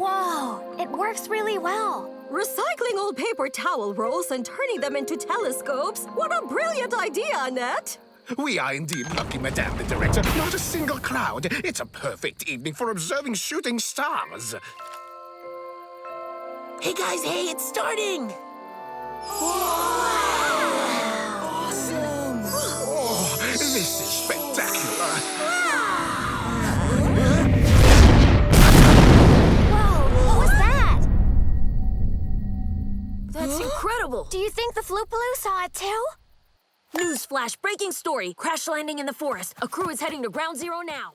Whoa, it works really well. Recycling old paper towel rolls and turning them into telescopes? What a brilliant idea, Annette! We are indeed lucky, Madame the Director. Not a single cloud. It's a perfect evening for observing shooting stars. Hey guys, hey, it's starting! Awesome! Oh, this is spectacular. Whoa, what was that? That's incredible! Do you think the Floopaloo saw it too? Newsflash, breaking story. Crash landing in the forest. A crew is heading to ground zero now.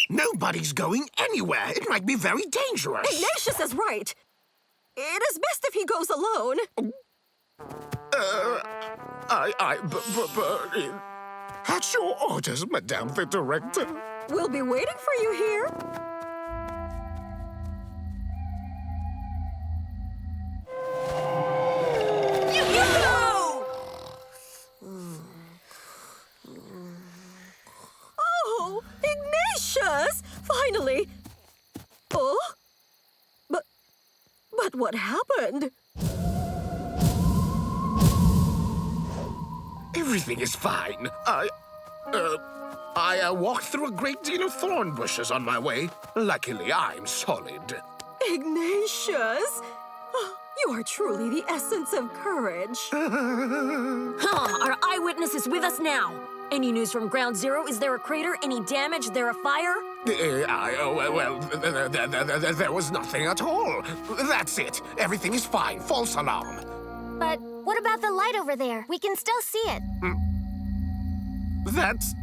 Nobody's going anywhere. It might be very dangerous. Ignacius is right. It is best if he goes alone. At your orders, Madame the Director. We'll be waiting for you here. Oh, Ignacius! Finally! Oh? But what happened? Everything is fine. I walked through a great deal of thorn bushes on my way. Luckily, I'm solid. Ignatius! You are truly the essence of courage. Our eyewitness is with us now. Any news from Ground Zero? Is there a crater? Any damage? There a fire? There was nothing at all. That's it. Everything is fine. False alarm. But what about the light over there? We can still see it. That's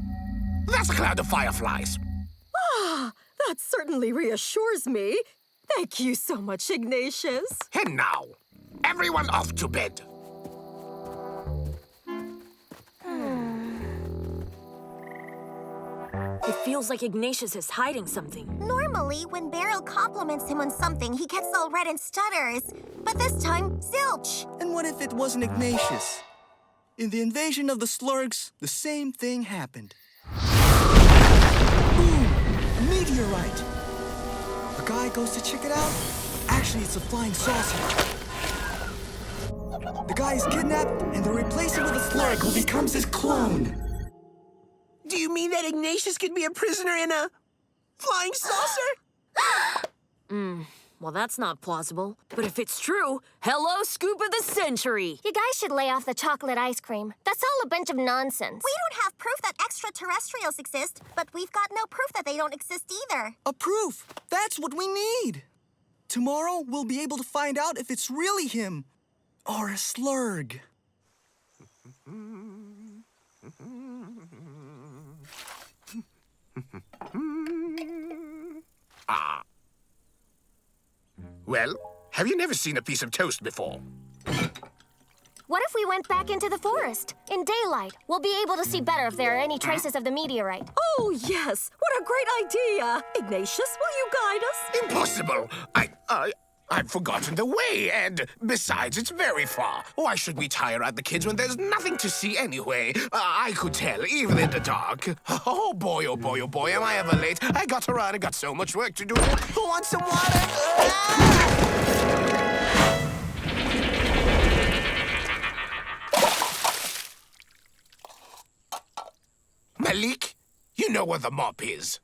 a cloud of fireflies. Ah, that certainly reassures me. Thank you so much, Ignacius. And now, everyone off to bed. It feels like Ignacius is hiding something. Normally, when Beryl compliments him on something, he gets all red and stutters. But this time, zilch. And what if it wasn't Ignacius? In the invasion of the Slurgs, the same thing happened. Boom! A meteorite! A guy goes to check it out. Actually, it's a flying saucer. The guy is kidnapped, and they're replacing with a Slurg who becomes his clone. Do you mean that Ignacius could be a prisoner in a flying saucer? Well, that's not plausible. But if it's true, hello, scoop of the century. You guys should lay off the chocolate ice cream. That's all a bunch of nonsense. We don't have proof that extraterrestrials exist, but we've got no proof that they don't exist either. A proof! That's what we need! Tomorrow, we'll be able to find out if it's really him. Or a Slurg. Well, have you never seen a piece of toast before? What if we went back into the forest? In daylight, we'll be able to see better if there are any traces of the meteorite. Oh, yes. What a great idea. Ignatius, will you guide us? Impossible! I've forgotten the way, and besides, it's very far. Why should we tire out the kids when there's nothing to see anyway? I could tell, even in the dark. Oh boy, oh boy, oh boy, am I ever late. I got to run, I got so much work to do. Who wants some water? Malik, you know where the mop is.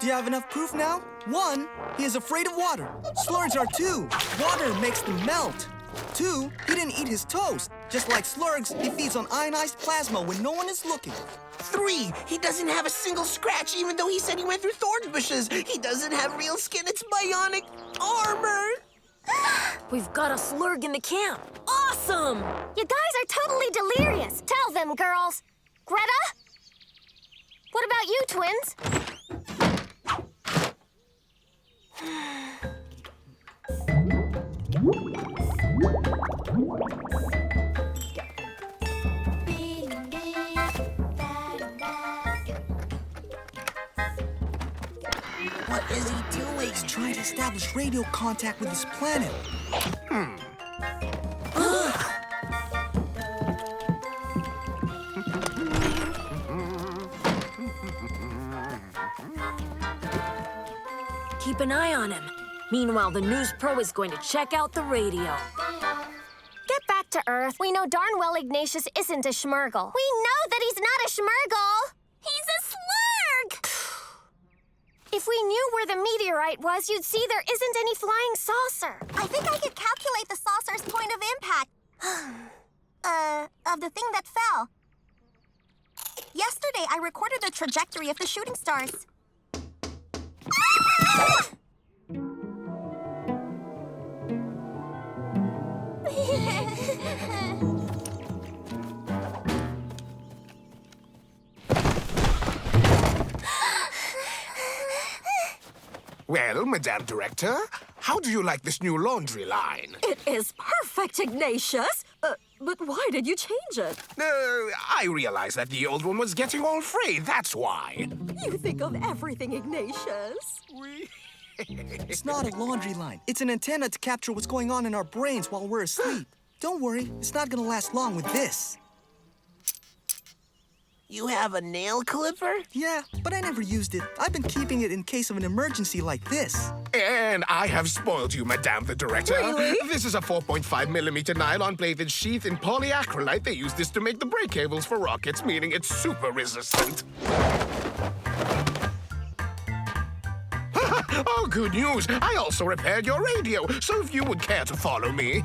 Do you have enough proof now? 1, he is afraid of water. Slurgs are 2. Water makes them melt. 2, he didn't eat his toast. Just like Slurgs, he feeds on ionized plasma when no one is looking. 3, he doesn't have a single scratch, even though he said he went through thorn bushes. He doesn't have real skin, it's bionic armor. We've got a Slurg in the camp. Awesome! You guys are totally delirious. Tell them, girls. Greta? What about you, twins? What is he doing? He's trying to establish radio contact with his planet. keep an eye on him. Meanwhile, the news pro is going to check out the radio. Get back to Earth. We know darn well Ignacius isn't a schmurgle. We know that he's not a schmurgle. He's a slurg! If we knew where the meteorite was, you'd see there isn't any flying saucer. I think I could calculate the saucer's point of impact. Of the thing that fell. Yesterday, I recorded the trajectory of the shooting stars. Well, Madame Director, how do you like this new laundry line? It is perfect, Ignacius. But why did you change it? I realized that the old one was getting all frayed, that's why. You think of everything, Ignacius. It's not a laundry line. It's an antenna to capture what's going on in our brains while we're asleep. Don't worry, it's not gonna last long with this. You have a nail clipper? Yeah, but I never used it. I've been keeping it in case of an emergency like this. And I have spoiled you, Madame the Director. Really? This is a 4.5mm nylon-plated sheath in polyacrylate. They use this to make the brake cables for rockets, meaning it's super resistant. Oh, good news. I also repaired your radio, so if you would care to follow me.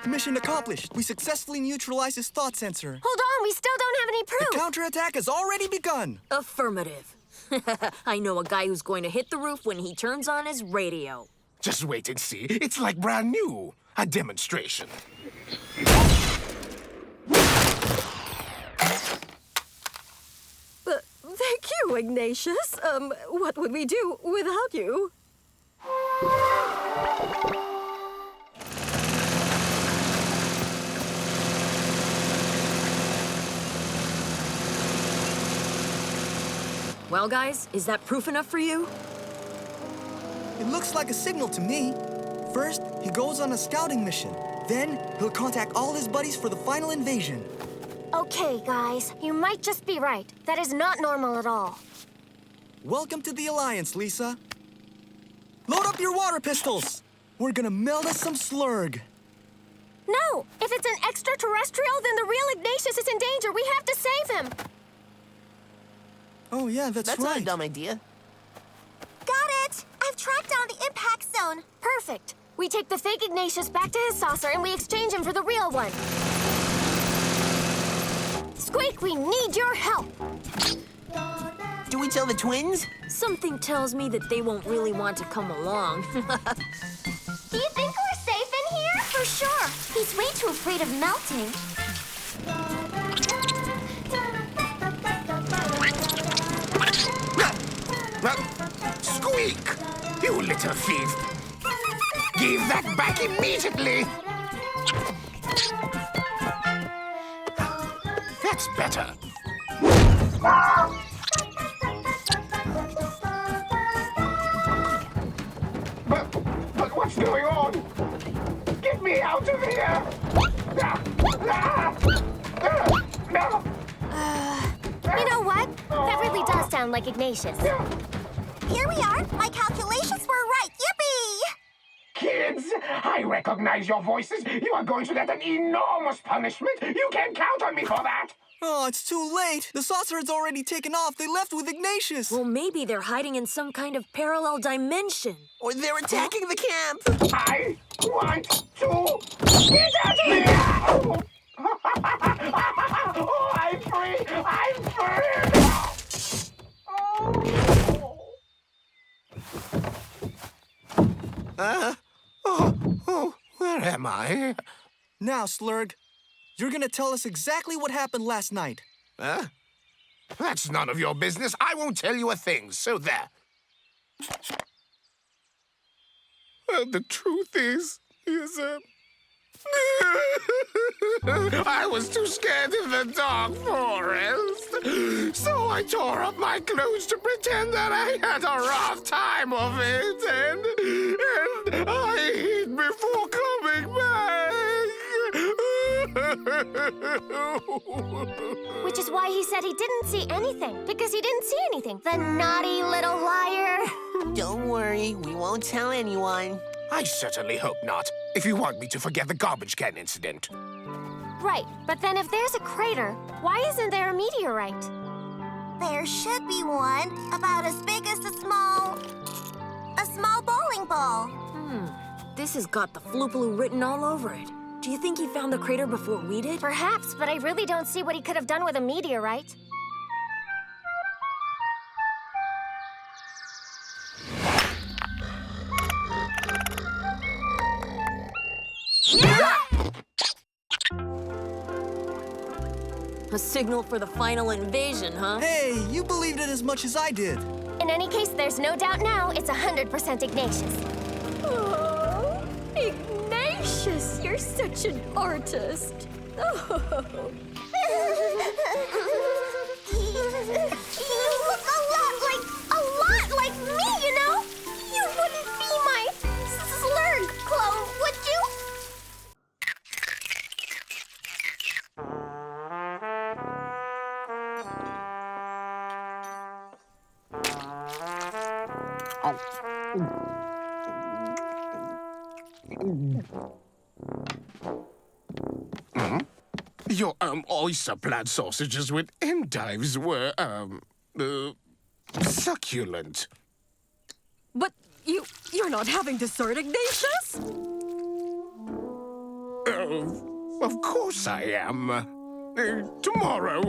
Mission accomplished. We successfully neutralized his thought sensor. Hold on, we still don't have any The proof. counterattack has already begun. Affirmative. I know a guy who's going to hit the roof when he turns on his radio. Just wait and see. It's like brand new. A demonstration. Thank you, Ignacius. What would we do without you? Well, guys, is that proof enough for you? It looks like a signal to me. First, he goes on a scouting mission. Then, he'll contact all his buddies for the final invasion. Okay, guys, you might just be right. That is not normal at all. Welcome to the Alliance, Lisa. Load up your water pistols. We're gonna melt us some slurg. No, if it's an extraterrestrial, then the real Ignacius is in danger. We have to save him. Oh, yeah, that's That's right. not a dumb idea. Got it! I've tracked down the impact zone. Perfect. We take the fake Ignacius back to his saucer and we exchange him for the real one. Squeak, we need your help. Do we tell the twins? Something tells me that they won't really want to come along. Do you think we're safe in here? For sure. He's way too afraid of melting. Squeak! You little thief! Give that back immediately! That's better. But what's going on? Get me out of here! You know what? That really does sound like Ignacius. Here we are. My calculations were right. Yippee! Kids, I recognize your voices. You are going to get an enormous punishment. You can count on me for that. Oh, it's too late. The saucer has already taken off. They left with Ignacius. Well, maybe they're hiding in some kind of parallel dimension. Or they're attacking the camp. I want to get out of here! Oh, I'm free! I'm free! Where am I? Now, Slurg, you're gonna tell us exactly what happened last night. Huh? That's none of your business. I won't tell you a thing, so there. The truth is I was too scared in the dark forest, so I tore up my clothes to pretend that I had a rough time of it, and I hid before coming back. Which is why he said he didn't see anything, because he didn't see anything. The naughty little liar. Don't worry, we won't tell anyone. I certainly hope not, if you want me to forget the garbage can incident. Right, but then if there's a crater, why isn't there a meteorite? There should be one about as big as a small bowling ball. This has got the Floopaloo written all over it. Do you think he found the crater before we did? Perhaps, but I really don't see what he could have done with a meteorite. A signal for the final invasion, huh? Hey, you believed it as much as I did. In any case, there's no doubt now it's 100% Ignacius. Oh, Ignacius, you're such an artist. Oh. You look a lot like me, you know? You wouldn't be my slurg clone, would you? Your, oyster plant sausages with endives were, succulent. But you're not having dessert, Ignacius? Of course I am. Tomorrow.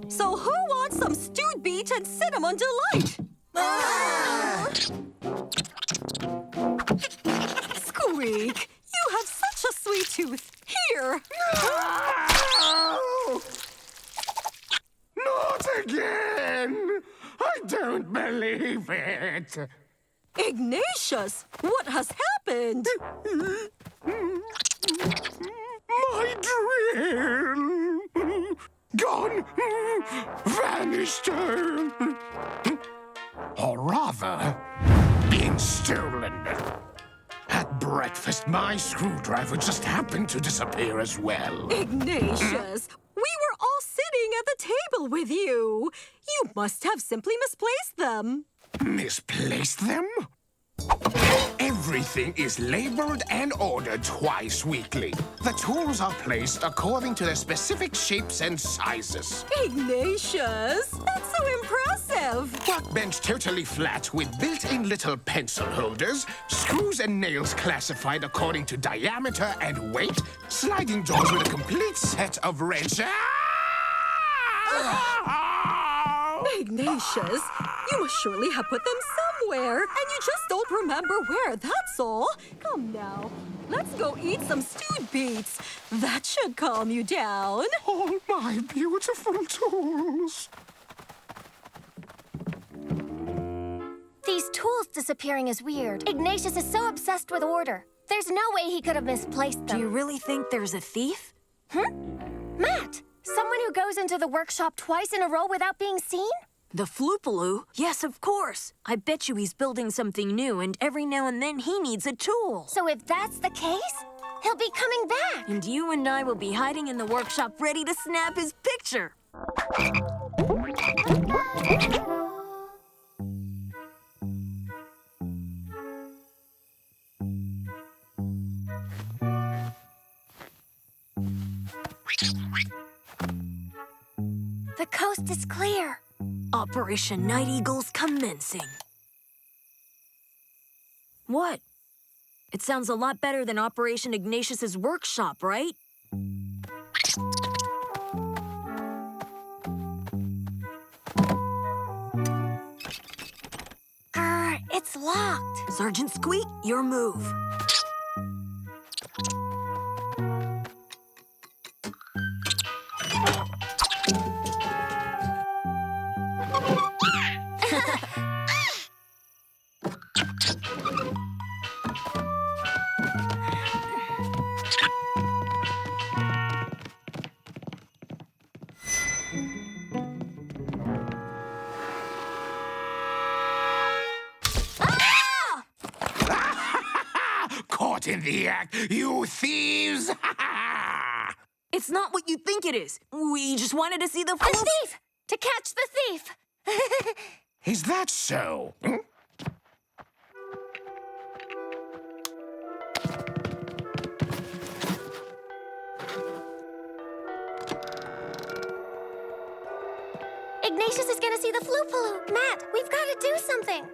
So who wants some stewed beet and cinnamon delight? Squeak, you have such a sweet tooth. Here. No! Not again! I don't believe it. Ignatius, what has happened? My drill! Gone! Vanished! Or rather, been stolen. At breakfast, my screwdriver just happened to disappear as well. Ignatius, we were all sitting at the table with you. You must have simply misplaced them. Misplaced them? Everything is labeled and ordered twice weekly. The tools are placed according to their specific shapes and sizes. Ignatius, that's so impressive. Workbench totally flat with built-in little pencil holders, screws and nails classified according to diameter and weight, sliding doors with a complete set of wrenches. Ignatius, you must surely have put them somewhere, and you just don't remember where, that's all. Come now, let's go eat some stewed beets. That should calm you down. All my beautiful tools. These tools disappearing is weird. Ignatius is so obsessed with order. There's no way he could have misplaced them. Do you really think there's a thief? Matt, someone who goes into the workshop twice in a row without being seen? The Floopaloo? Yes, of course. I bet you he's building something new, and every now and then he needs a tool. So if that's the case, he'll be coming back. And you and I will be hiding in the workshop ready to snap his picture. The coast is clear. Operation Night Eagle's commencing. What? It sounds a lot better than Operation Ignatius's workshop, right? It's locked. Sergeant Squeak, your move. caught in the act, you thieves! It's not what you think it is. We just wanted to see the A floop. thief! To catch the thief! Is that so? Hmm? Ignacius is gonna see the Floopaloo. Matt, we've got to do something.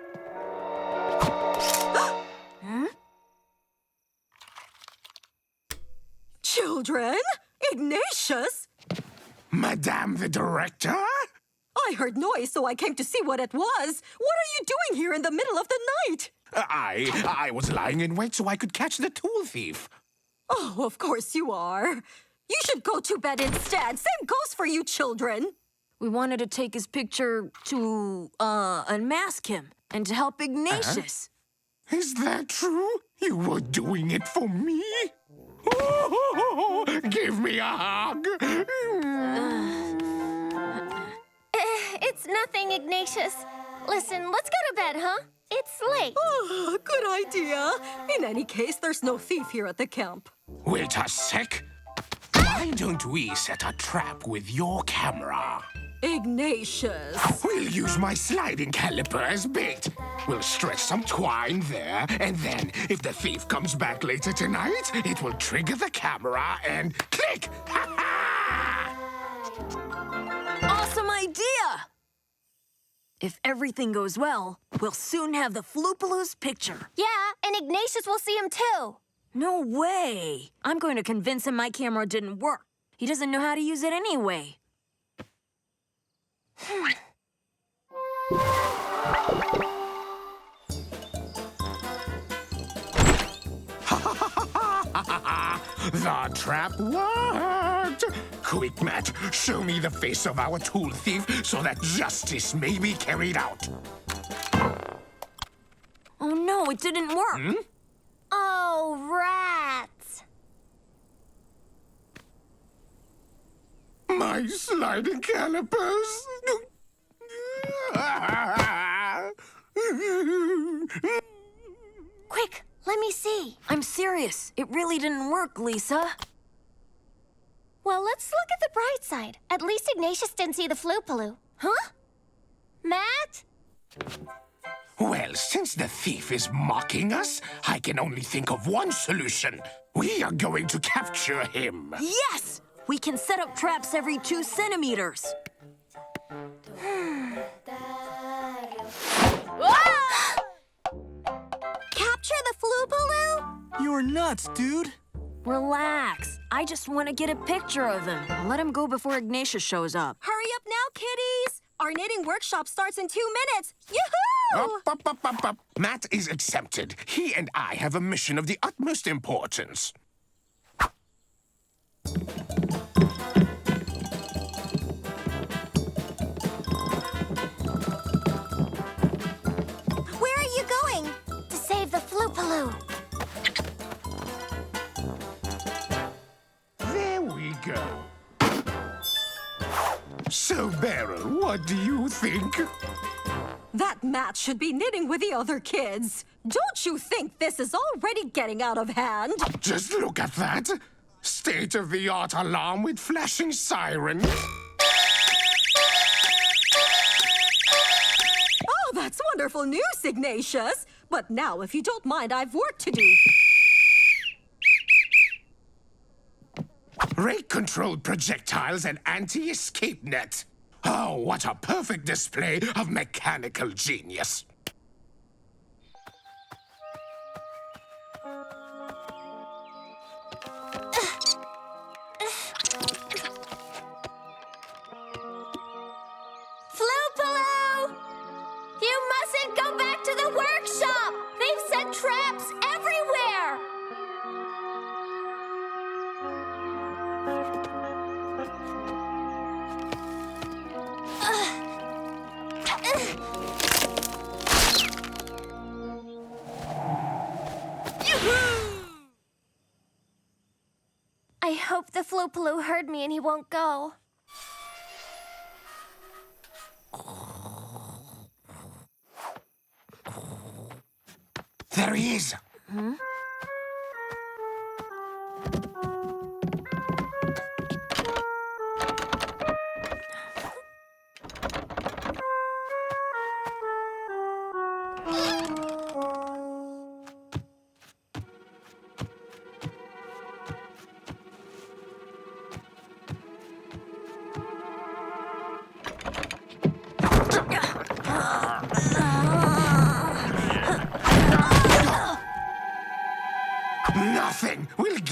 Children? Ignatius? Madame the Director? I heard noise, so I came to see what it was. What are you doing here in the middle of the night? I was lying in wait so I could catch the tool thief. Oh, of course you are. You should go to bed instead. Same goes for you children. We wanted to take his picture to, unmask him and to help Ignacius. Is that true? You were doing it for me? Oh, give me a hug. It's nothing, Ignacius. Listen, let's go to bed, huh? It's late. Oh, good idea. In any case, there's no thief here at the camp. Wait a sec. Why don't we set a trap with your camera? Ignatius. We'll use my sliding caliper as bait. We'll stretch some twine there, and then, if the thief comes back later tonight, it will trigger the camera and click! Ha ha! Awesome idea! If everything goes well, we'll soon have the Floopaloo's picture. Yeah, and Ignacius will see him too. No way! I'm going to convince him my camera didn't work. He doesn't know how to use it anyway. The trap worked! Quick, Matt, show me the face of our tool thief so that justice may be carried out. Oh no, it didn't work. Oh, rats. My sliding calipers! Quick, let me see. I'm serious. It really didn't work, Lisa. Well, let's look at the bright side. At least Ignacius didn't see the Floopaloo. Huh? Matt? Well, since the thief is mocking us, I can only think of one solution. We are going to capture him. Yes! We can set up traps every 2 centimeters. Capture the Floopaloo? You're nuts, dude. Relax. I just want to get a picture of him. I'll let him go before Ignacius shows up. Hurry up now, kiddies! Our knitting workshop starts in 2 minutes. Yoo-hoo! Up. Matt is exempted. He and I have a mission of the utmost importance. Where are you going? To save the Floopaloo. There we go. So, Beryl, what do you think? That Matt should be knitting with the other kids. Don't you think this is already getting out of hand? Just look at that. State-of-the-art alarm with flashing siren. Oh, that's wonderful news, Ignacius. But now, if you don't mind, I've work to do. Rate-controlled projectiles and anti-escape net. Oh, what a perfect display of mechanical genius. Floopaloo! You mustn't go back to the workshop! They've set traps everywhere! I hope the Floopaloo heard me and he won't go. There he is.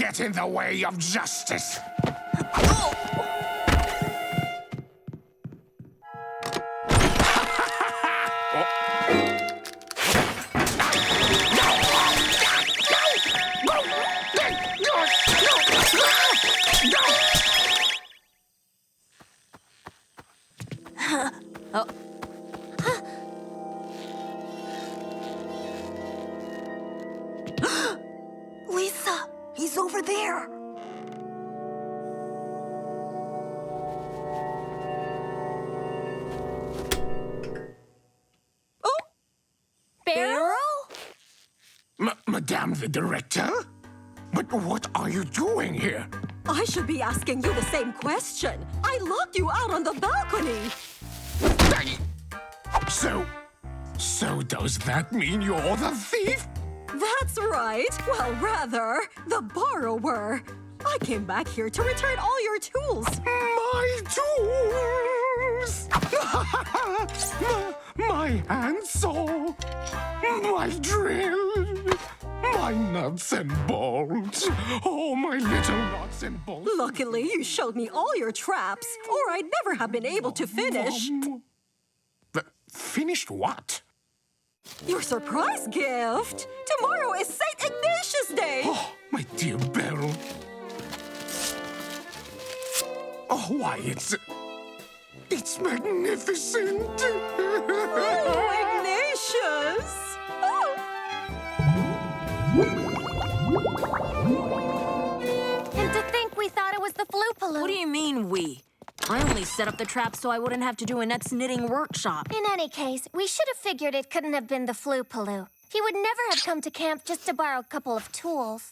get in the way of justice. Lisa, he's over there. Oh, Barrel? Madame the Director? But what are you doing here? I should be asking you the same question. I locked you out on the balcony. So does that mean you're the thief? That's right. Well, rather, the borrower. I came back here to return all your tools. My tools! my handsaw, my drill, my nuts and bolts. Oh, my little nuts and bolts. Luckily, you showed me all your traps, or I'd never have been able to finish. Finished what? Your surprise gift! Tomorrow is St. Ignatius Day! Oh, my dear Beryl. Oh, why, it's magnificent. Oh, Ignacius! Oh. And to think we thought it was the Floopaloo. What do you mean, we? I only set up the trap so I wouldn't have to do Annette's knitting workshop. In any case, we should have figured it couldn't have been the Floopaloo. He would never have come to camp just to borrow a couple of tools.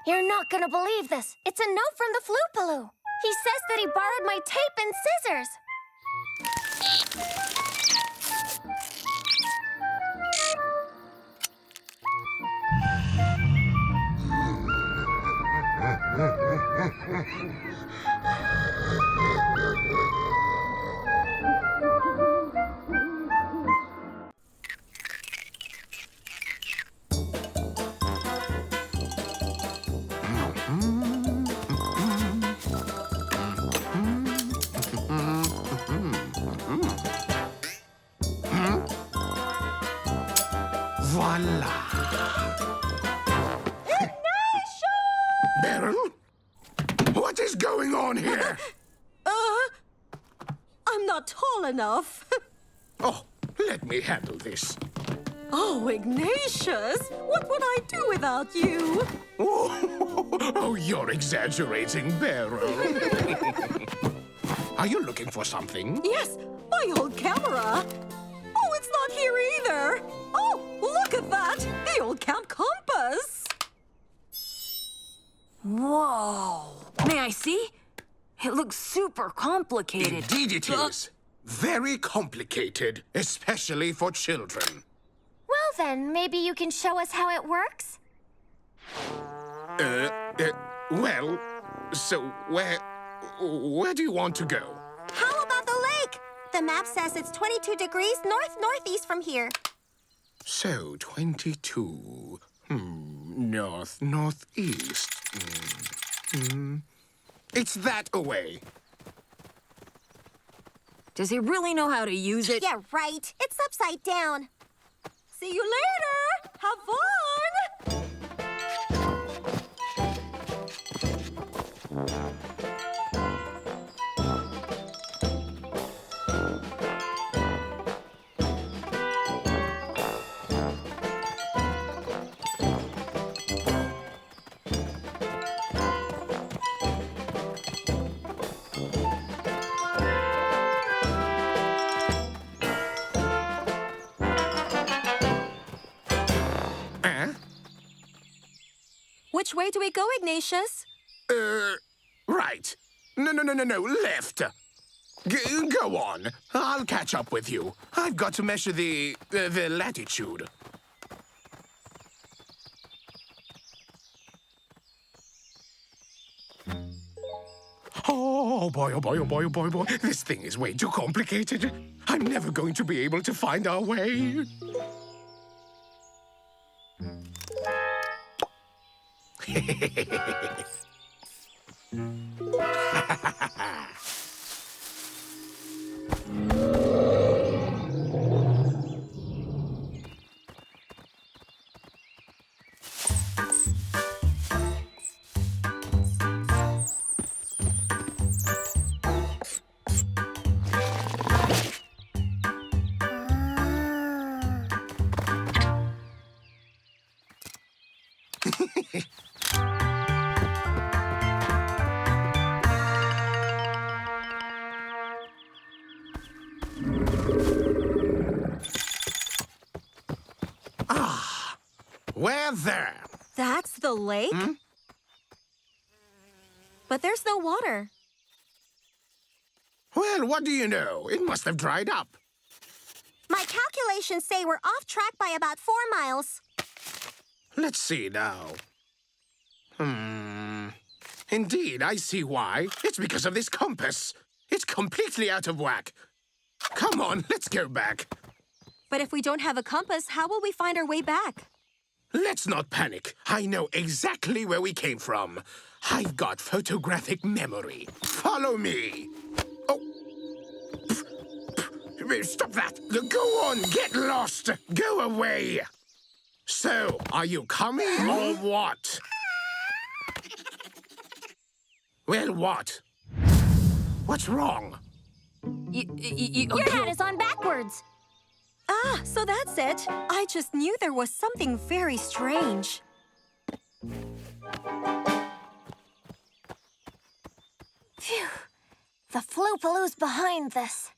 You're not gonna believe this. It's a note from the Floopaloo. He says that he borrowed my tape and scissors. Voila! Beryl? What is going on here? I'm not tall enough. Oh, let me handle this. Oh, Ignacius, what would I do without you? Oh, you're exaggerating, Beryl. Are you looking for something? Yes, my old camera. Oh, it's not here either. Oh, look at that, the old camp compass. Whoa. May I see? It looks super complicated. Indeed it is. Very complicated, especially for children. Well then, maybe you can show us how it works? Well, so where do you want to go? How about the lake? The map says it's 22 degrees north-northeast from here. So, 22. Northeast. It's that away. Does he really know how to use it? Yeah, right. It's upside down. See you later! Have fun! Which way do we go, Ignacius? Right. No, left. Go on. I'll catch up with you. I've got to measure the latitude. Oh boy, oh boy, oh boy, oh boy, oh boy. This thing is way too complicated. I'm never going to be able to find our way. We're there. That's the lake? But there's no water. Well, what do you know? It must have dried up. My calculations say we're off track by about 4 miles. Let's see now. Indeed, I see why. It's because of this compass. It's completely out of whack. Come on, let's go back. But if we don't have a compass, how will we find our way back? Let's not panic. I know exactly where we came from. I've got photographic memory. Follow me. Oh. Stop that. Go on, get lost. Go away. So, are you coming or what? Well, what? What's wrong? Your hat is on backwards. Ah, so that's it. I just knew there was something very strange. Phew. The Floopaloo's behind this.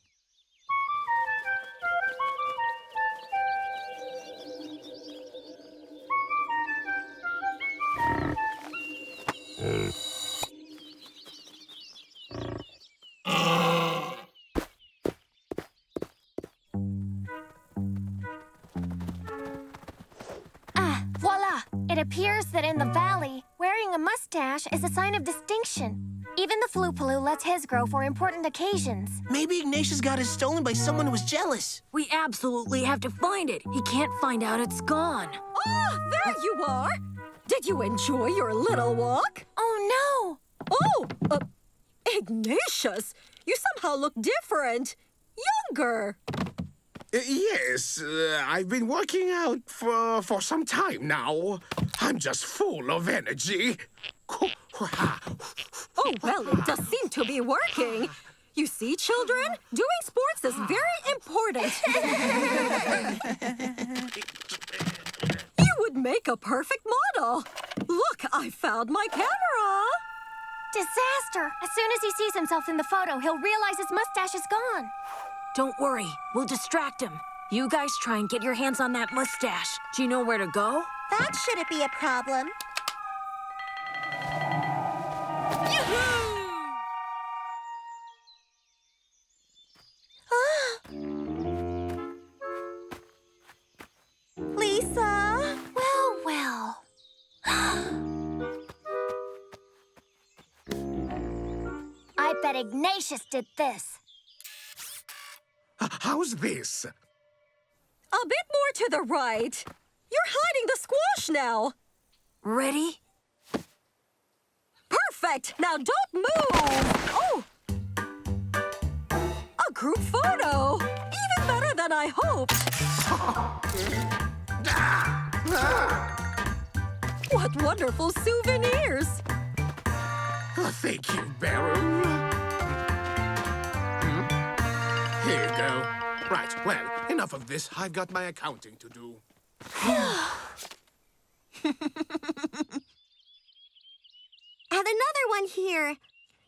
Voila! It appears that in the valley, wearing a mustache is a sign of distinction. Even the Floopaloo lets his grow for important occasions. Maybe Ignacius got it stolen by someone who was jealous. We absolutely have to find it. He can't find out it's gone. Ah, there you are! Did you enjoy your little walk? Oh, no! Oh, Ignacius, you somehow look different. Younger. Yes, I've been working out for some time now. I'm just full of energy. Oh, well, it does seem to be working. You see, children, doing sports is very important. You would make a perfect model. Look, I found my camera. Disaster! As soon as he sees himself in the photo, he'll realize his mustache is gone. Don't worry, we'll distract him. You guys try and get your hands on that mustache. Do you know where to go? That shouldn't be a problem. Lisa? Well, well. I bet Ignacius did this. How's this? A bit more to the right. You're hiding the squash now. Ready? Perfect! Now don't move! Oh! A group photo! Even better than I hoped! What wonderful souvenirs! Oh, thank you, Baron. Here you go. Right, well, enough of this. I've got my accounting to do. And another one here.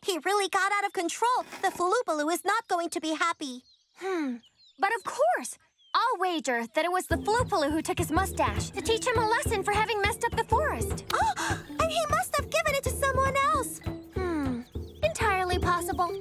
He really got out of control. The Floopaloo is not going to be happy. But of course, I'll wager that it was the Floopaloo who took his mustache to teach him a lesson for having messed up the forest. Oh, and he must have given it to someone else. Entirely possible.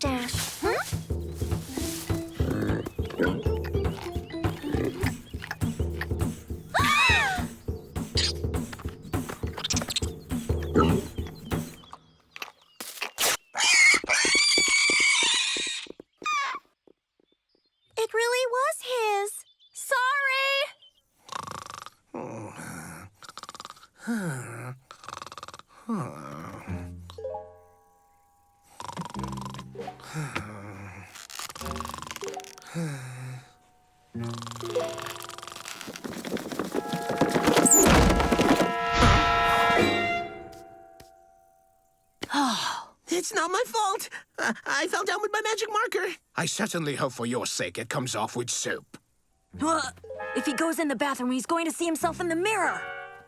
mustache. It really was his. Sorry! It's not my fault. I fell down with my magic marker. I certainly hope for your sake it comes off with soap. If he goes in the bathroom, he's going to see himself in the mirror.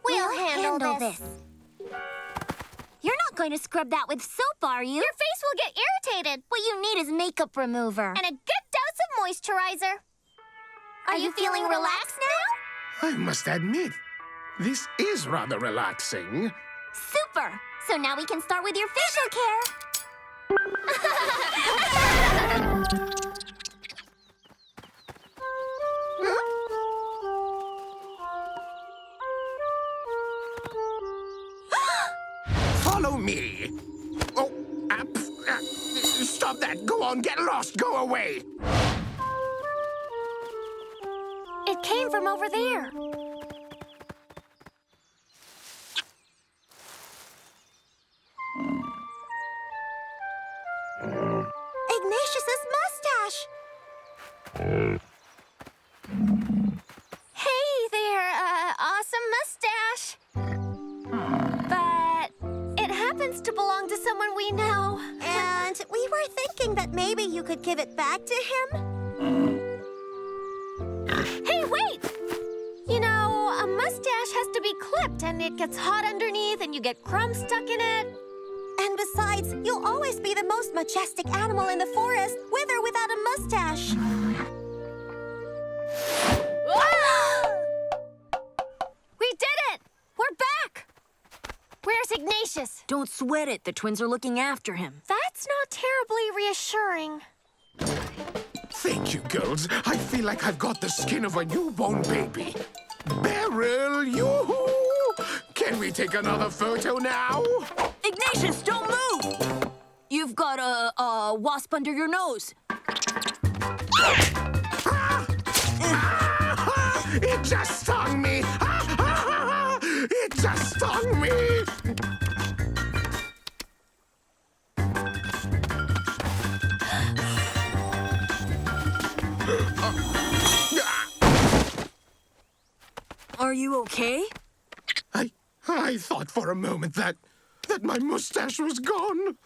We'll handle this. You're not going to scrub that with soap, are you? Your face will get irritated. What you need is makeup remover. And a good dose of moisturizer. Are you feeling relaxed now? I must admit, this is rather relaxing. Super! So now we can start with your facial care. Follow me. Oh, stop that. Go on, get lost. Go away. It came from over there. Ignacius's mustache. Hey there, awesome mustache. But it happens to belong to someone we know. And we were thinking that maybe you could give it back to him. Hey, wait! You know, a mustache has to be clipped, and it gets hot underneath, and you get crumbs stuck in it. And besides, you'll always be the most majestic animal in the forest, with or without a mustache. We did it! We're back! Where's Ignacius? Don't sweat it. The twins are looking after him. That's not terribly reassuring. Thank you, girls. I feel like I've got the skin of a newborn baby. Beryl, yoo-hoo! Can we take another photo now? Ignacius, don't move! You've got a wasp under your nose. It just stung me! It just stung me! Are you okay? I thought for a moment that my mustache was gone.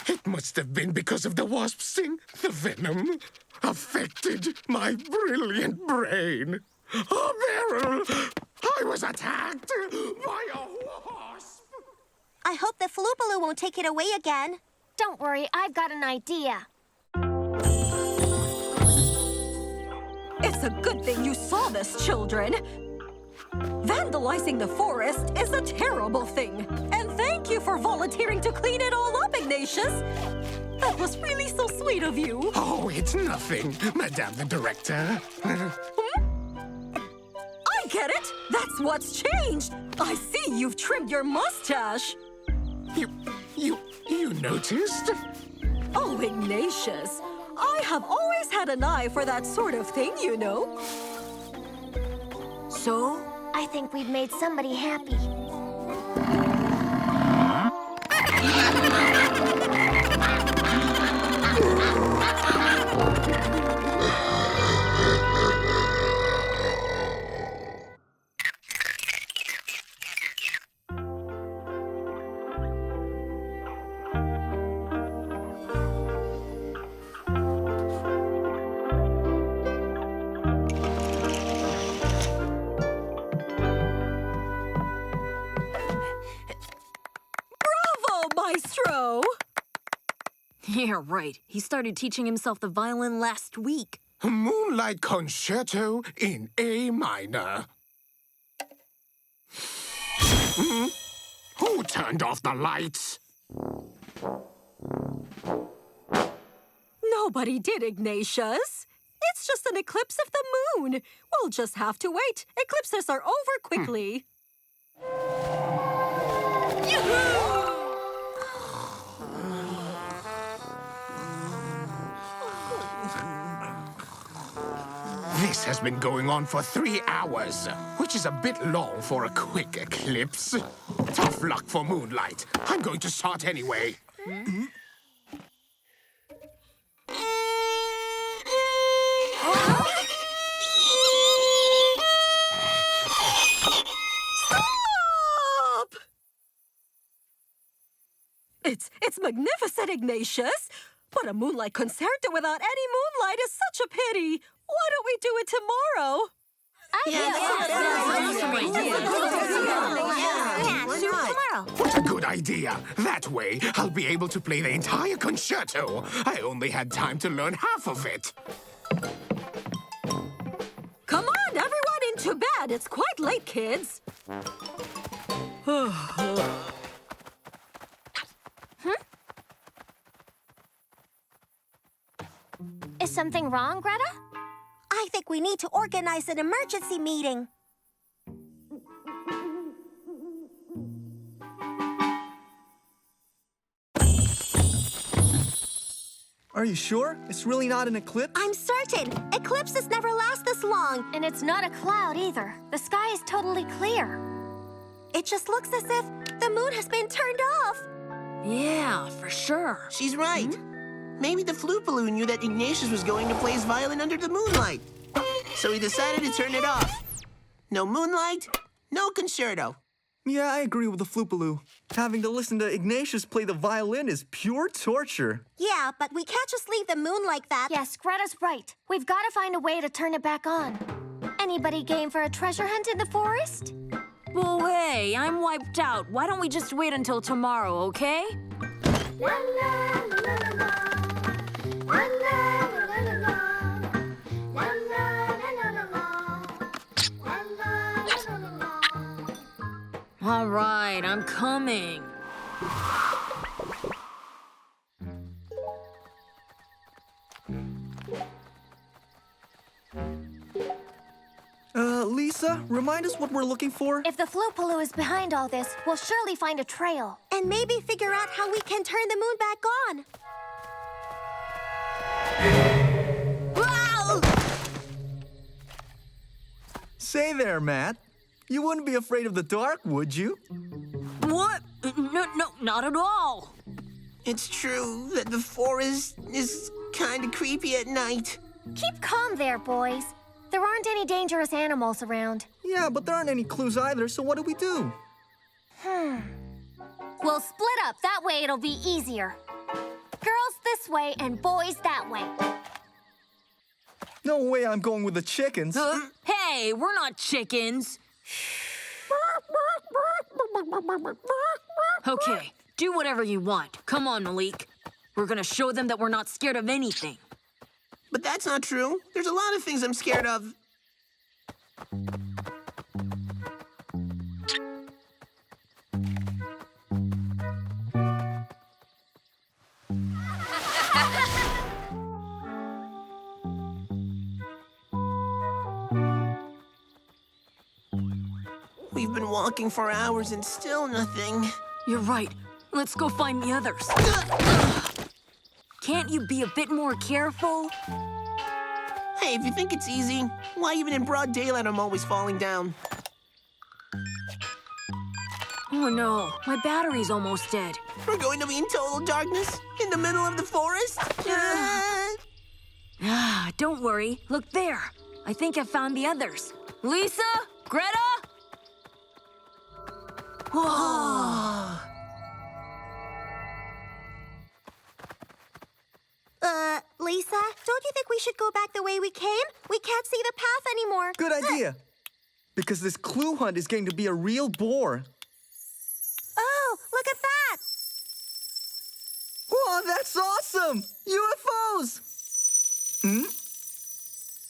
It must have been because of the wasp sting. The venom affected my brilliant brain. Oh, Beryl, I was attacked by a wasp. I hope the Floopaloo won't take it away again. Don't worry, I've got an idea. It's a good thing you saw this, children. Vandalizing the forest is a terrible thing. And thank you for volunteering to clean it all up, Ignacius. That was really so sweet of you. Oh, it's nothing, Madame the Director. I get it. That's what's changed. I see you've trimmed your mustache. You noticed? Oh, Ignacius, I have always had an eye for that sort of thing, you know. So? I think we've made somebody happy. Maestro! Yeah, right. He started teaching himself the violin last week. A Moonlight Concerto in A minor. Who turned off the lights? Nobody did, Ignacius. It's just an eclipse of the moon. We'll just have to wait. Eclipses are over quickly. This has been going on for 3 hours, which is a bit long for a quick eclipse. Tough luck for moonlight. I'm going to start anyway. Stop! It's magnificent, Ignacius. But a moonlight concerto without any moonlight is such a pity. Why don't we do it tomorrow? Tomorrow. What a good idea. That way, I'll be able to play the entire concerto. I only had time to learn half of it. Come on, everyone into bed. It's quite late, kids. Is something wrong, Greta? I think we need to organize an emergency meeting. Are you sure? It's really not an eclipse? I'm certain. Eclipses never last this long. And it's not a cloud either. The sky is totally clear. It just looks as if the moon has been turned off. Yeah, for sure. She's right. Maybe the Floopaloo knew that Ignacius was going to play his violin under the moonlight. So he decided to turn it off. No moonlight, no concerto. Yeah, I agree with the Floopaloo. Having to listen to Ignacius play the violin is pure torture. Yeah, but we can't just leave the moon like that. Yes, Greta's right. We've got to find a way to turn it back on. Anybody game for a treasure hunt in the forest? Well, hey, I'm wiped out. Why don't we just wait until tomorrow, okay? All right, I'm coming. Lisa, remind us what we're looking for? If the Floopaloo is behind all this, we'll surely find a trail. And maybe figure out how we can turn the moon back on. Wow! Say there, Matt. You wouldn't be afraid of the dark, would you? What? No, not at all. It's true that the forest is kind of creepy at night. Keep calm there, boys. There aren't any dangerous animals around. Yeah, but there aren't any clues either, so what do we do? We'll split up. That way it'll be easier. Girls this way and boys that way. No way I'm going with the chickens. Hey, we're not chickens. Okay, do whatever you want. Come on, Malik. We're gonna show them that we're not scared of anything. But that's not true. There's a lot of things I'm scared of. We've been walking for hours and still nothing. You're right. Let's go find the others. Can't you be a bit more careful? Hey, if you think it's easy, why even in broad daylight I'm always falling down? Oh no, my battery's almost dead. We're going to be in total darkness in the middle of the forest? Don't worry. Look there. I think I found the others. Lisa? Greta? Lisa, don't you think we should go back the way we came? We can't see the path anymore. Good idea. Because this clue hunt is going to be a real bore. Oh, look at that! Whoa, that's awesome! UFOs!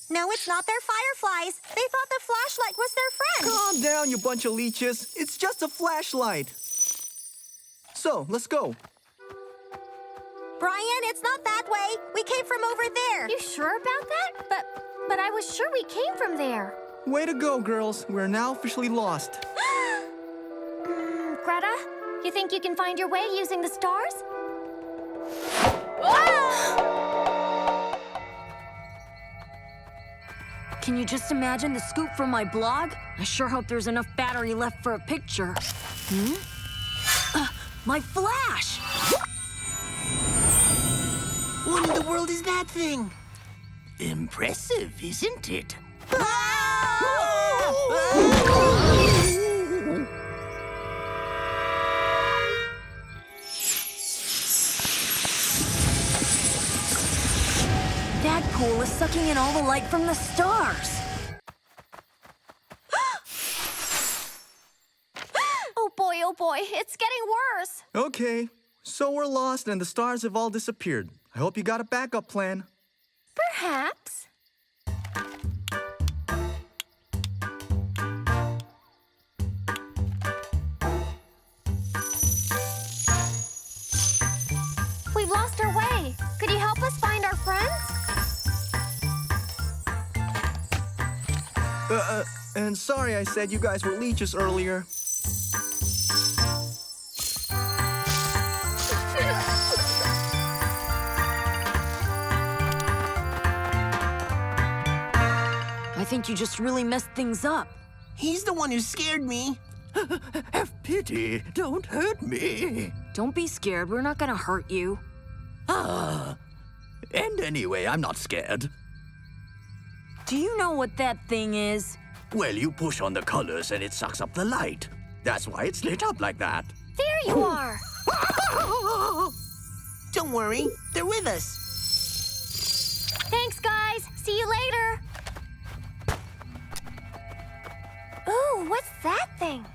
No, it's not. They're fireflies. They thought the flashlight was their friend. Calm down, you bunch of leeches. It's just a flashlight. So, let's go. Brian, it's not that way. We came from over there. You sure about that? But I was sure we came from there. Way to go, girls. We're now officially lost. Greta, you think you can find your way using the stars? Can you just imagine the scoop from my blog? I sure hope there's enough battery left for a picture. My flash! What in the world is that thing? Impressive, isn't it? That pool is sucking in all the light from the stars. Oh boy, it's getting worse. Okay, so we're lost and the stars have all disappeared. I hope you got a backup plan. Perhaps. We've lost our way. Could you help us find our friends? And sorry I said you guys were leeches earlier. I think you just really messed things up. He's the one who scared me. Have pity. Don't hurt me. Don't be scared. We're not gonna hurt you. And anyway, I'm not scared. Do you know what that thing is? Well, you push on the colors and it sucks up the light. That's why it's lit up like that. There you are. Don't worry, they're with us. Thanks, guys. See you later. Ooh, what's that thing?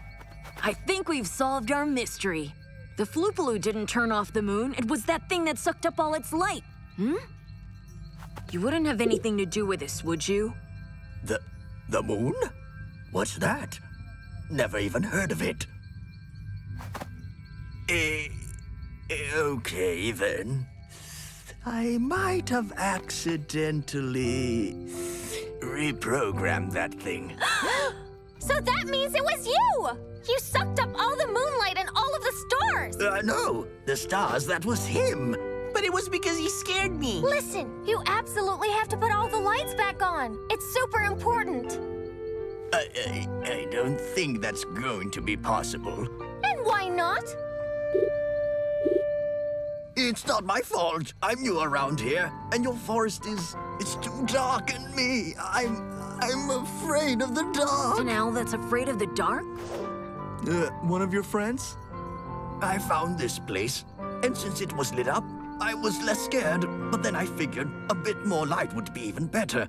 I think we've solved our mystery. The Floopaloo didn't turn off the moon. It was that thing that sucked up all its light. You wouldn't have anything to do with this, would you? The moon? What's that? Never even heard of it. Okay, then. I might have accidentally reprogrammed that thing. So that means it was you! You sucked up all the moonlight and all of the stars! No, the stars, that was him. But it was because he scared me. Listen, you absolutely have to put all the lights back on. It's super important. I don't think that's going to be possible. And why not? It's not my fault. I'm new around here, and your forest it's too dark and me. I'm afraid of the dark. An owl that's afraid of the dark? One of your friends? I found this place, and since it was lit up, I was less scared. But then I figured a bit more light would be even better.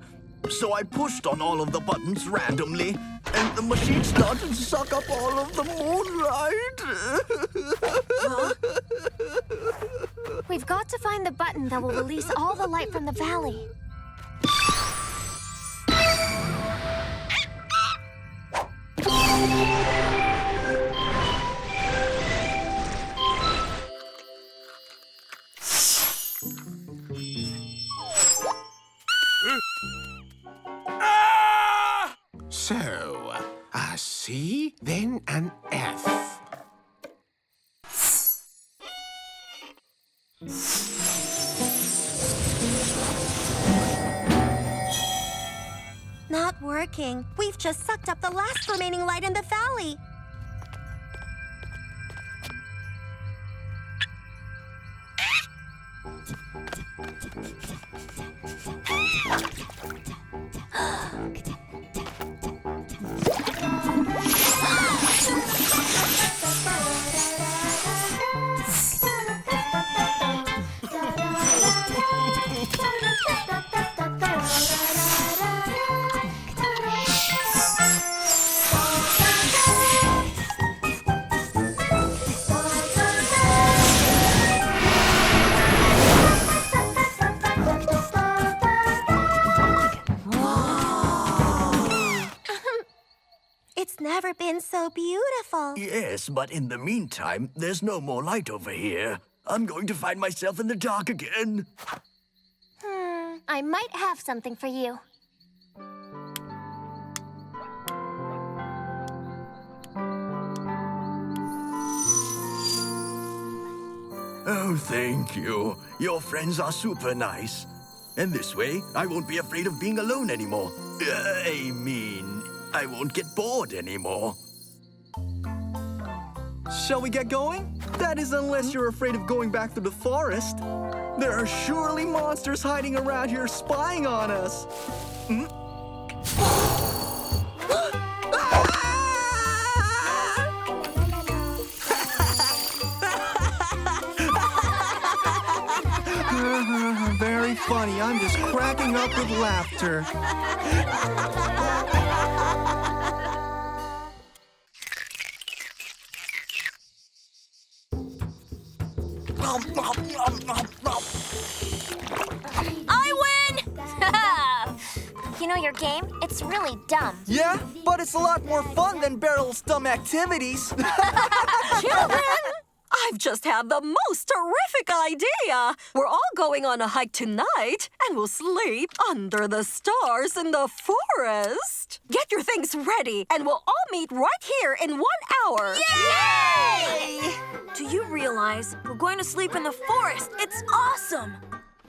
So I pushed on all of the buttons randomly, and the machine started to suck up all of the moonlight. We've got to find the button that will release all the light from the valley. So, a C, then an F. Not working. We've just sucked up the last remaining light in the valley. It's never been so beautiful. Yes, but in the meantime, there's no more light over here. I'm going to find myself in the dark again. I might have something for you. Oh, thank you. Your friends are super nice. And this way, I won't be afraid of being alone anymore. I mean, I won't get bored anymore. Shall we get going? That is unless you're afraid of going back through the forest. There are surely monsters hiding around here spying on us. Very funny. I'm just cracking up with laughter. I win! You know your game? It's really dumb. Yeah, but it's a lot more fun than Beryl's dumb activities. Children, I've just had the most terrific idea. We're all going on a hike tonight, and we'll sleep under the stars in the forest. Get your things ready, and we'll all meet right here in 1 hour. Yay! Do you realize we're going to sleep in the forest? It's awesome!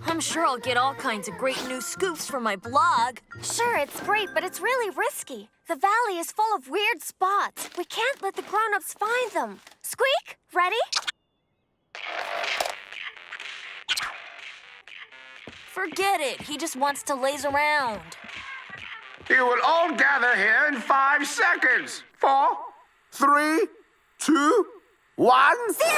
I'm sure I'll get all kinds of great new scoops for my blog. Sure, it's great, but it's really risky. The valley is full of weird spots. We can't let the grown-ups find them. Squeak, ready? Forget it. He just wants to laze around. You will all gather here in 5 seconds. 4, 3, 2, 1. 0!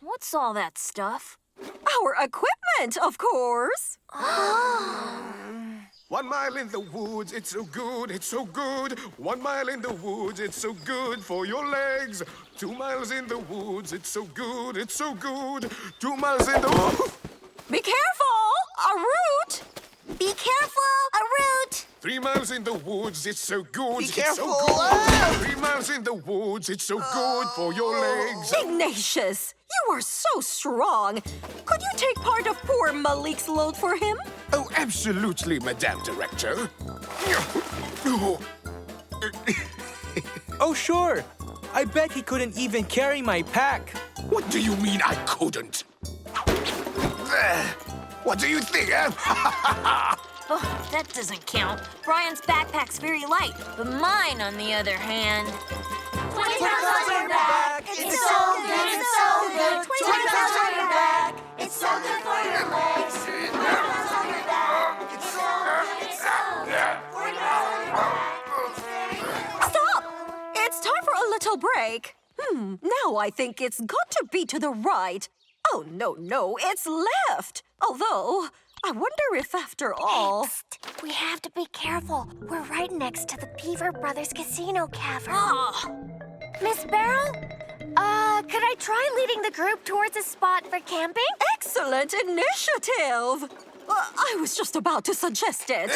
What's all that stuff? Our equipment, of course. 1 mile in the woods, it's so good, it's so good. 1 mile in the woods, it's so good for your legs. 2 miles in the woods, it's so good, it's so good. 2 miles in the woods. Be careful! A root! Be careful, a root! 3 miles in the woods, it's so good, it's careful. so good. 3 miles in the woods, it's so good for your legs. Ignatius, you are so strong. Could you take part of poor Malik's load for him? Oh, absolutely, Madame Director. Oh, sure. I bet he couldn't even carry my pack. What do you mean I couldn't? What do you think, eh? Oh, that doesn't count. Brian's backpack's very light, but mine, on the other hand... 20 pounds on your back. It's so good, it's so good. 20 pounds on your back. It's so good for your legs. 20 pounds on your back. It's so good, it's so good. 40 pounds on your back. It's very good. Stop! It's time for a little break. Now I think it's got to be to the right. Oh, no, it's left. Although, I wonder if after all... Psst. We have to be careful. We're right next to the Beaver Brothers Casino Cavern. Miss Beryl? Could I try leading the group towards a spot for camping? Excellent initiative! I was just about to suggest it.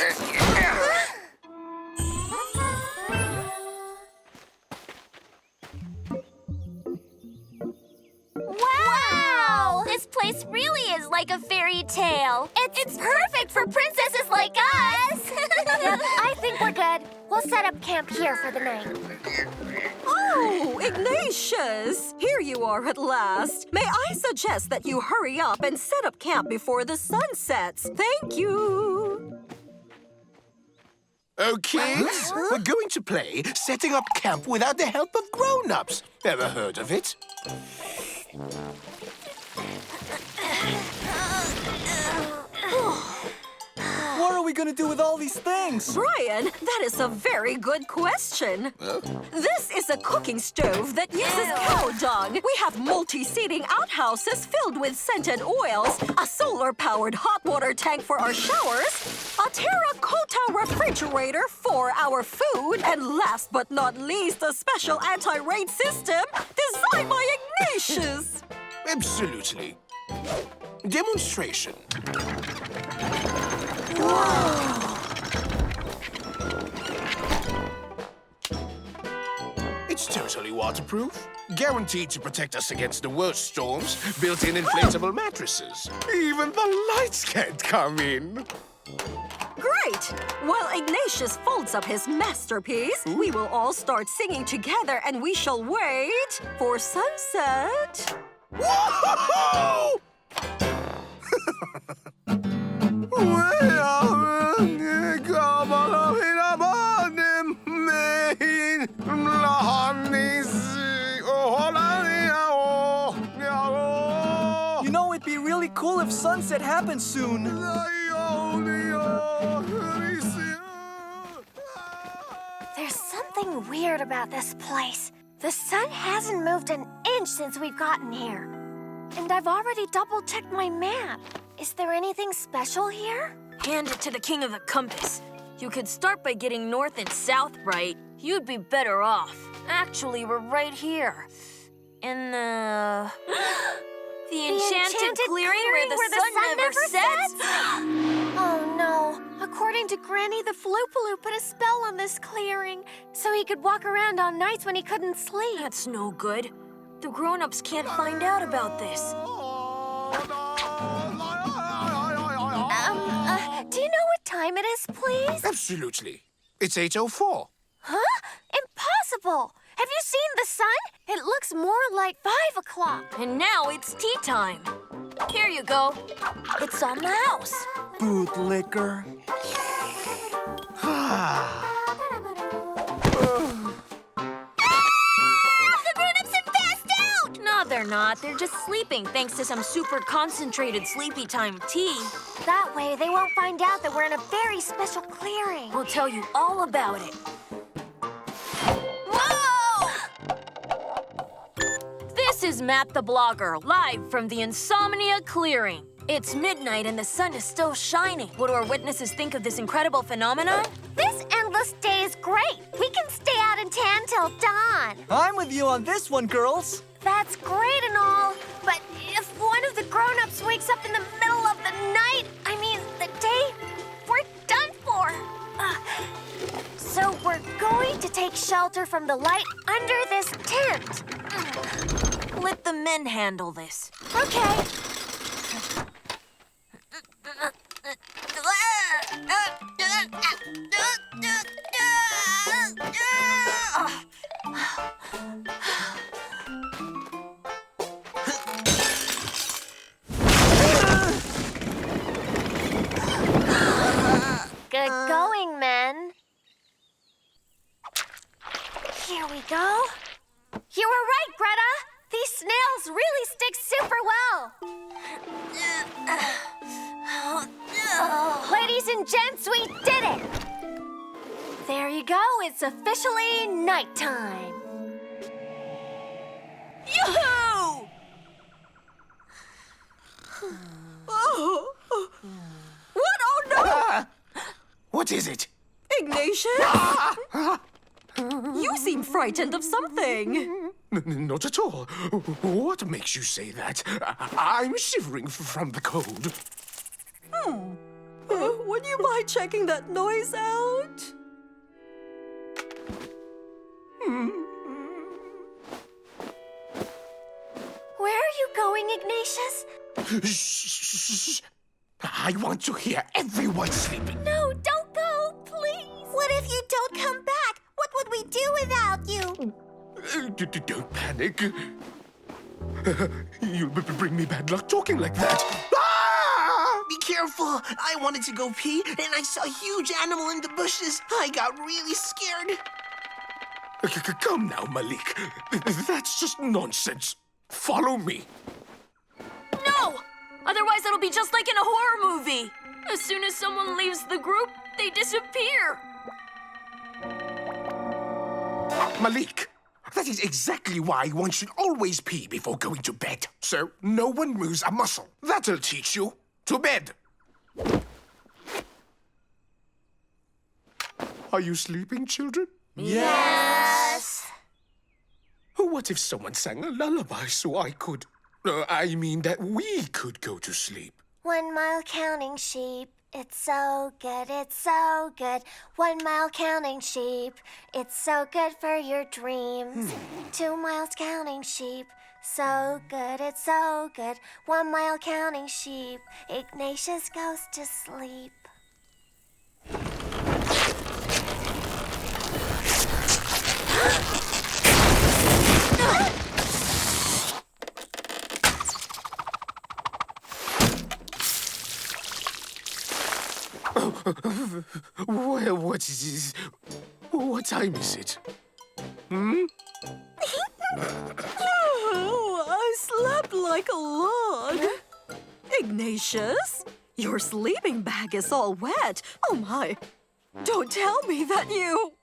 Wow! This place really is like a fairy tale. It's perfect for princesses like us. Yep, I think we're good. We'll set up camp here for the night. Oh, Ignacius! Here you are at last. May I suggest that you hurry up and set up camp before the sun sets? Thank you. Okay, we're going to play setting up camp without the help of grown-ups. Ever heard of it? What are we gonna do with all these things? Brian, that is a very good question. This is a cooking stove that uses cow dung. We have multi-seating outhouses filled with scented oils, a solar-powered hot water tank for our showers, a terracotta refrigerator for our food, and last but not least, a special anti-raid system designed by Ignacius. Absolutely. Demonstration. It's It's totally waterproof. Guaranteed to protect us against the worst storms. Built-in inflatable mattresses. Even the lights can't come in. Great! While Ignacius folds up his masterpiece, we will all start singing together and we shall wait for sunset. Whoa! You know, it'd be really cool if sunset happened soon. There's something weird about this place. The sun hasn't moved an inch since we've gotten here. And I've already double-checked my map. Is there anything special here? Hand it to the king of the compass. You could start by getting north and south right. You'd be better off. Actually, we're right here. In the... the enchanted clearing where the sun never sets? Oh, no. According to Granny, the Floopaloo put a spell on this clearing so he could walk around on nights when he couldn't sleep. That's no good. The grown-ups can't find out about this. Do you know what time it is, please? Absolutely. It's 8:04. Huh? Impossible! Have you seen the sun? It looks more like 5 o'clock. And now it's tea time. Here you go. It's on the house. Bootlicker. The grown-ups have passed out! No, they're not. They're just sleeping thanks to some super concentrated sleepy time tea. That way, they won't find out that we're in a very special clearing. We'll tell you all about it. Whoa! This is Matt the Blogger, live from the Insomnia Clearing. It's midnight and the sun is still shining. What do our witnesses think of this incredible phenomenon? This endless day is great. We can stay out in tan till dawn. I'm with you on this one, girls. That's great and all, but if one of the grown-ups wakes up in the middle of the night, I mean the day, we're done for. So we're going to take shelter from the light under this tent. Let the men handle this. Okay. Good going, men. Here we go. You were right, Greta. These snails really stick super well. Ladies and gents, we did it! There you go. It's officially nighttime. Yoo-hoo! What? Oh, no! What is it? Ignatius? You seem frightened of something. Not at all. What makes you say that? I'm shivering from the cold. Would you mind checking that noise out? Where are you going, Ignacius? Shh. I want to hear everyone sleeping. No, don't go, please. What if you don't come back? What would we do without you? Don't panic. You'll bring me bad luck talking like that. Ah! Be careful. I wanted to go pee, and I saw a huge animal in the bushes. I got really scared. Come now, Malik. That's just nonsense. Follow me. No! Otherwise, it'll be just like in a horror movie. As soon as someone leaves the group, they disappear. Malik, that is exactly why one should always pee before going to bed. So no one moves a muscle. That'll teach you. To bed. Are you sleeping, children? Yes. What if someone sang a lullaby so I could... I mean that we could go to sleep? 1 mile counting sheep, It's so good, it's so good. 1 mile counting sheep. It's so good for your dreams. 2 miles counting sheep. So good, it's so good. 1 mile counting sheep. Ignacius goes to sleep. Well, what is this? What time is it? Oh, I slept like a log. Ignacius, your sleeping bag is all wet. Oh, my. Don't tell me that you...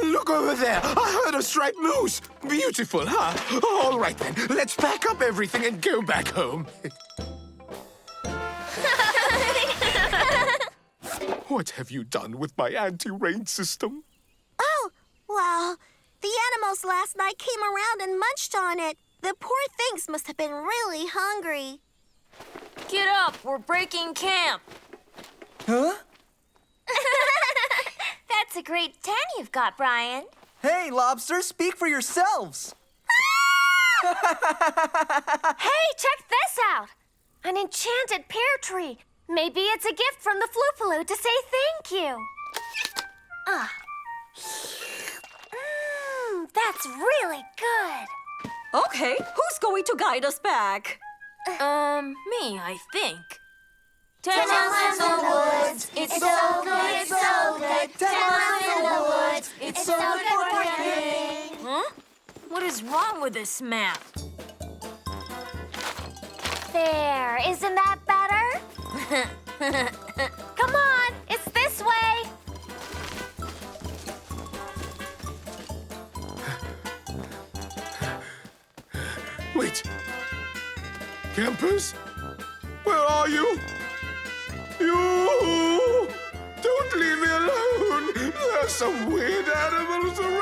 Look over there! I heard a striped moose! Beautiful, huh? All right then, let's pack up everything and go back home. What have you done with my anti-rain system? Oh, well, the animals last night came around and munched on it. The poor things must have been really hungry. Get up, we're breaking camp. Huh? That's a great tan you've got, Brian. Hey, lobsters, speak for yourselves. Hey, check this out! An enchanted pear tree. Maybe it's a gift from the Floopaloo to say thank you. That's really good. Okay, who's going to guide us back? Me, I think. 10 miles in the woods. It's so good, it's so good. 10 miles in the woods. It's so good for camping. Huh? What is wrong with this map? There, isn't that better? Come on, it's this way. Wait. Campers? Where are you? You! Don't leave me alone! There's some weird animals around!